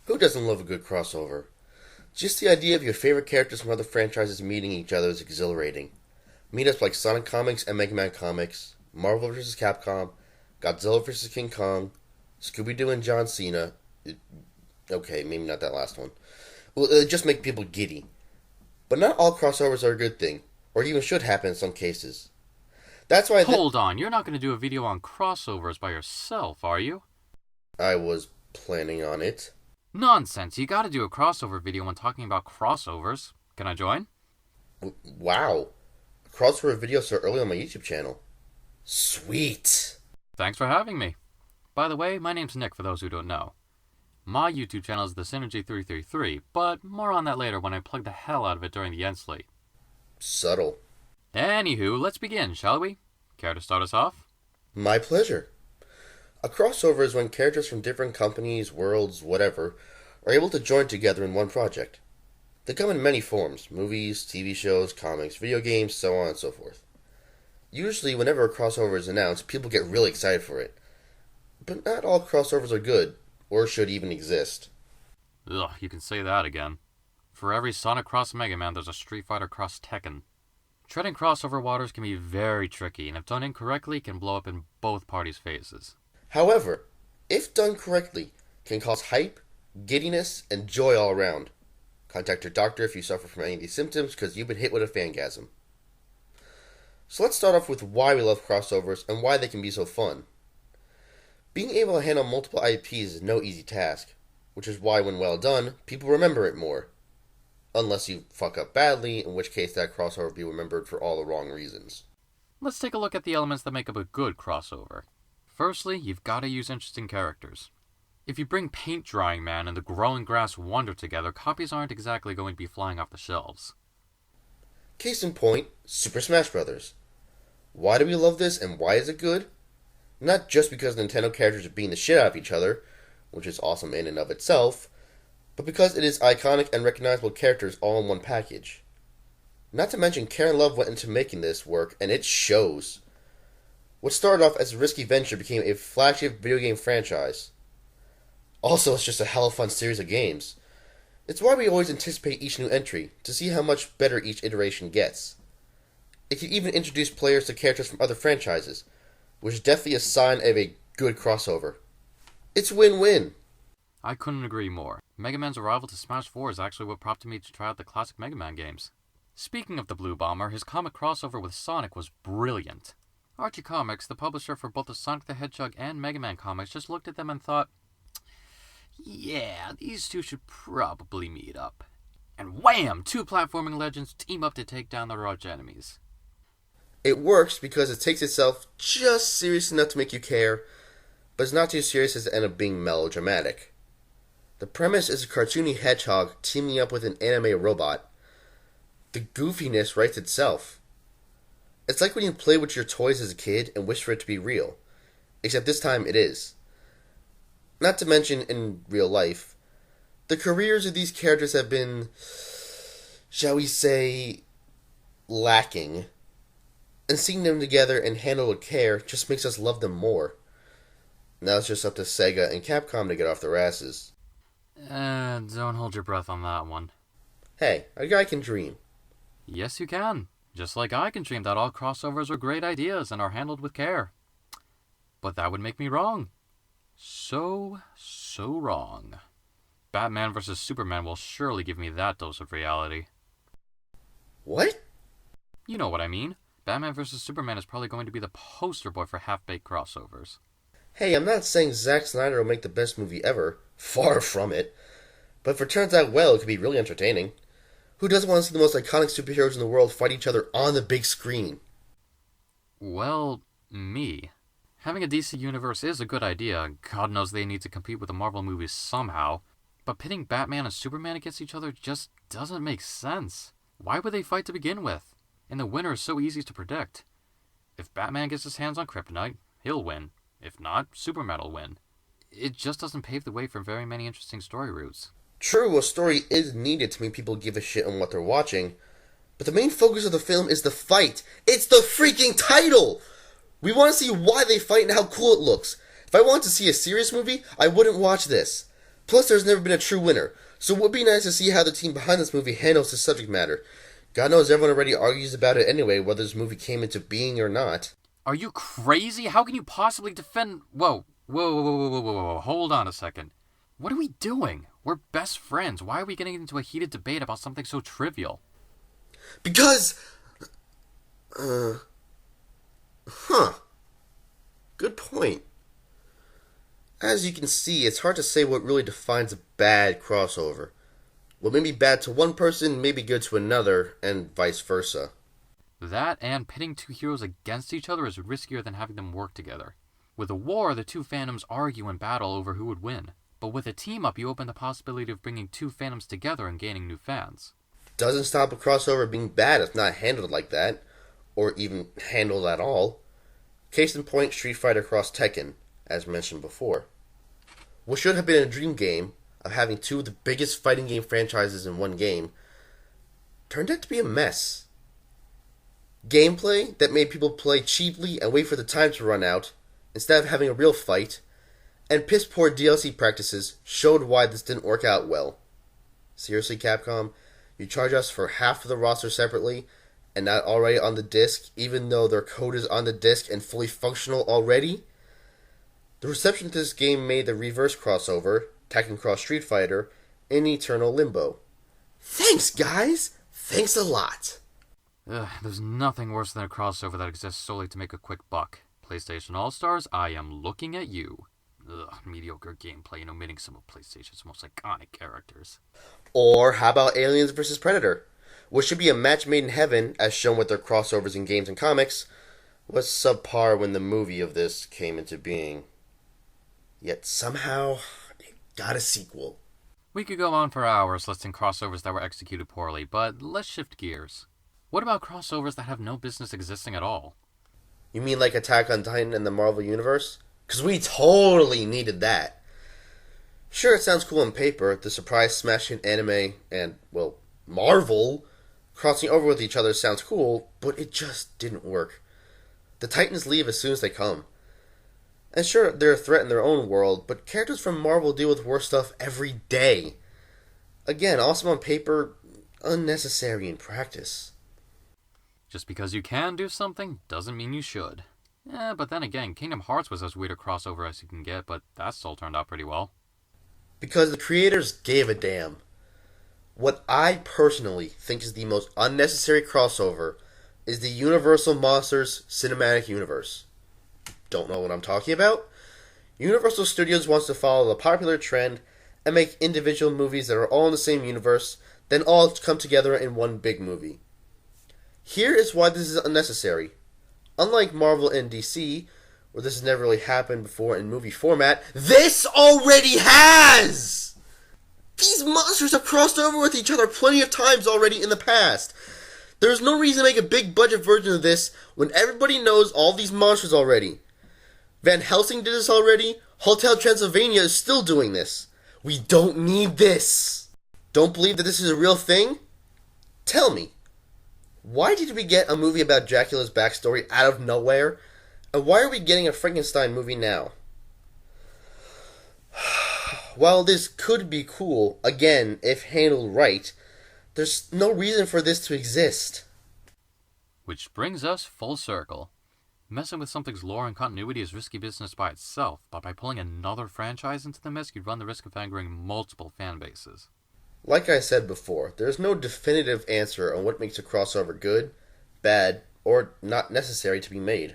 Who doesn't love a good crossover? Just the idea of your favorite characters from other franchises meeting each other is exhilarating. Meetups like Sonic Comics and Mega Man Comics, Marvel vs. Capcom, Godzilla vs. King Kong, Scooby-Doo and John Cena. Okay, maybe not that last one. Well, it just make people giddy. But not all crossovers are a good thing, or even should happen in some cases. That's why Hold on, you're not going to do a video on crossovers by yourself, are you? I was planning on it. Nonsense, you gotta do a crossover video when talking about crossovers. Can I join? Wow. A crossover video so early on my YouTube channel. Sweet. Thanks for having me. By the way, my name's Nick for those who don't know. My YouTube channel is the Synergy333, but more on that later when I plug the hell out of it during the end slate. Subtle. Anywho, let's begin, shall we? Care to start us off? My pleasure. A crossover is when characters from different companies, worlds, whatever, are able to join together in one project. They come in many forms: movies, TV shows, comics, video games, so on and so forth. Usually, whenever a crossover is announced, people get really excited for it. But not all crossovers are good, or should even exist. Ugh, you can say that again. For every Sonic cross Mega Man, there's a Street Fighter cross Tekken. Treading crossover waters can be very tricky, and if done incorrectly, can blow up in both parties' faces. However, if done correctly, can cause hype, giddiness, and joy all around. Contact your doctor if you suffer from any of these symptoms, because you've been hit with a fangasm. So let's start off with why we love crossovers and why they can be so fun. Being able to handle multiple IPs is no easy task, which is why when well done, people remember it more. Unless you fuck up badly, in which case that crossover will be remembered for all the wrong reasons. Let's take a look at the elements that make up a good crossover. Firstly, you've got to use interesting characters. If you bring Paint Drying Man and the Growing Grass Wonder together, copies aren't exactly going to be flying off the shelves. Case in point, Super Smash Bros. Why do we love this and why is it good? Not just because Nintendo characters are beating the shit out of each other, which is awesome in and of itself, but because it is iconic and recognizable characters all in one package. Not to mention care and love went into making this work, and it shows. What started off as a risky venture became a flagship video game franchise. Also, it's just a hell of a fun series of games. It's why we always anticipate each new entry, to see how much better each iteration gets. It can even introduce players to characters from other franchises, which is definitely a sign of a good crossover. It's win-win. I couldn't agree more. Mega Man's arrival to Smash 4 is actually what prompted me to try out the classic Mega Man games. Speaking of the Blue Bomber, his comic crossover with Sonic was brilliant. Archie Comics, the publisher for both the Sonic the Hedgehog and Mega Man comics, just looked at them and thought, yeah, these two should probably meet up. And wham! Two platforming legends team up to take down their arch enemies. It works because it takes itself just serious enough to make you care, but it's not too serious as to end up being melodramatic. The premise is a cartoony hedgehog teaming up with an anime robot. The goofiness writes itself. It's like when you play with your toys as a kid and wish for it to be real. Except this time it is. Not to mention, in real life, the careers of these characters have been, shall we say, lacking. And seeing them together and handled with care just makes us love them more. Now it's just up to Sega and Capcom to get off their asses. Don't hold your breath on that one. Hey, a guy can dream. Yes, you can. Just like I can dream that all crossovers are great ideas and are handled with care. But that would make me wrong. So wrong. Batman vs. Superman will surely give me that dose of reality. What? You know what I mean. Batman vs. Superman is probably going to be the poster boy for half-baked crossovers. Hey, I'm not saying Zack Snyder will make the best movie ever. Far from it. But if it turns out well, it could be really entertaining. Who doesn't want to see the most iconic superheroes in the world fight each other on the big screen? Well, me. Having a DC universe is a good idea. God knows they need to compete with the Marvel movies somehow. But pitting Batman and Superman against each other just doesn't make sense. Why would they fight to begin with? And the winner is so easy to predict. If Batman gets his hands on Kryptonite, he'll win. If not, Superman will win. It just doesn't pave the way for very many interesting story routes. True, a story is needed to make people give a shit on what they're watching, but the main focus of the film is the fight. It's the freaking title! We want to see why they fight and how cool it looks. If I wanted to see a serious movie, I wouldn't watch this. Plus, there's never been a true winner, so it would be nice to see how the team behind this movie handles this subject matter. God knows everyone already argues about it anyway, whether this movie came into being or not. Are you crazy? How can you possibly defend... Whoa. Hold on a second. What are we doing? We're best friends. Why are we getting into a heated debate about something so trivial? Because... Good point. As you can see, it's hard to say what really defines a bad crossover. What may be bad to one person may be good to another, and vice versa. That and pitting two heroes against each other is riskier than having them work together. With a war, the two fandoms argue and battle over who would win. But with a team-up, you open the possibility of bringing two fandoms together and gaining new fans. Doesn't stop a crossover being bad if not handled like that, or even handled at all. Case in point, Street Fighter Cross Tekken, as mentioned before. What should have been a dream game of having two of the biggest fighting game franchises in one game turned out to be a mess. Gameplay that made people play cheaply and wait for the time to run out, instead of having a real fight, and piss-poor DLC practices showed why this didn't work out well. Seriously, Capcom? You charge us for half of the roster separately, and not already on the disc, even though their code is on the disc and fully functional already? The reception to this game made the reverse crossover, Tekken Cross Street Fighter, in eternal limbo. Thanks, guys! Thanks a lot! There's nothing worse than a crossover that exists solely to make a quick buck. PlayStation All-Stars, I am looking at you. Mediocre gameplay and omitting some of PlayStation's most iconic characters. Or how about Aliens vs. Predator? Which should be a match made in heaven, as shown with their crossovers in games and comics, was subpar when the movie of this came into being. Yet somehow, it got a sequel. We could go on for hours listing crossovers that were executed poorly, but let's shift gears. What about crossovers that have no business existing at all? You mean like Attack on Titan and the Marvel Universe? Because we totally needed that. Sure, it sounds cool on paper, the surprise smash hit anime and, well, Marvel crossing over with each other sounds cool, but it just didn't work. The Titans leave as soon as they come. And sure, they're a threat in their own world, but characters from Marvel deal with worse stuff every day. Again, awesome on paper, unnecessary in practice. Just because you can do something doesn't mean you should. But then again, Kingdom Hearts was as weird a crossover as you can get, but that still turned out pretty well. Because the creators gave a damn. What I personally think is the most unnecessary crossover is the Universal Monsters Cinematic Universe. Don't know what I'm talking about? Universal Studios wants to follow the popular trend and make individual movies that are all in the same universe, then all come together in one big movie. Here is why this is unnecessary. Unlike Marvel and DC, where this has never really happened before in movie format, this already has! These monsters have crossed over with each other plenty of times already in the past. There's no reason to make a big budget version of this when everybody knows all these monsters already. Van Helsing did this already. Hotel Transylvania is still doing this. We don't need this. Don't believe that this is a real thing? Tell me. Why did we get a movie about Dracula's backstory out of nowhere? And why are we getting a Frankenstein movie now? While this could be cool, again, if handled right, there's no reason for this to exist. Which brings us full circle. Messing with something's lore and continuity is risky business by itself, but by pulling another franchise into the mix, you'd run the risk of angering multiple fan bases. Like I said before, there's no definitive answer on what makes a crossover good, bad, or not necessary to be made.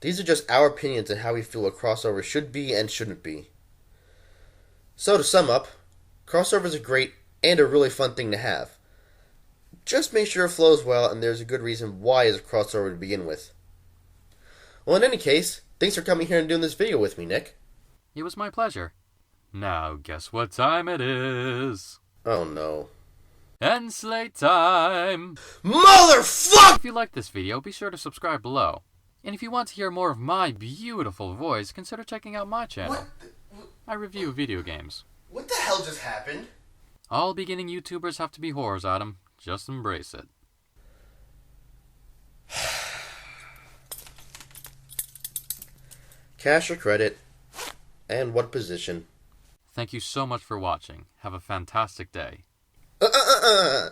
These are just our opinions on how we feel a crossover should be and shouldn't be. So to sum up, crossovers are great and a really fun thing to have. Just make sure it flows well and there's a good reason why it's a crossover to begin with. Well, in any case, thanks for coming here and doing this video with me, Nick. It was my pleasure. Now, guess what time it is? Oh no. End slate time! Motherfucker! If you liked this video, be sure to subscribe below. And if you want to hear more of my beautiful voice, consider checking out my channel. I review video games. What the hell just happened? All beginning YouTubers have to be whores, Adam. Just embrace it. Cash or credit? And what position? Thank you so much for watching. Have a fantastic day. No,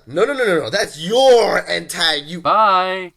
no, no, no, no. That's your anti. You. Bye!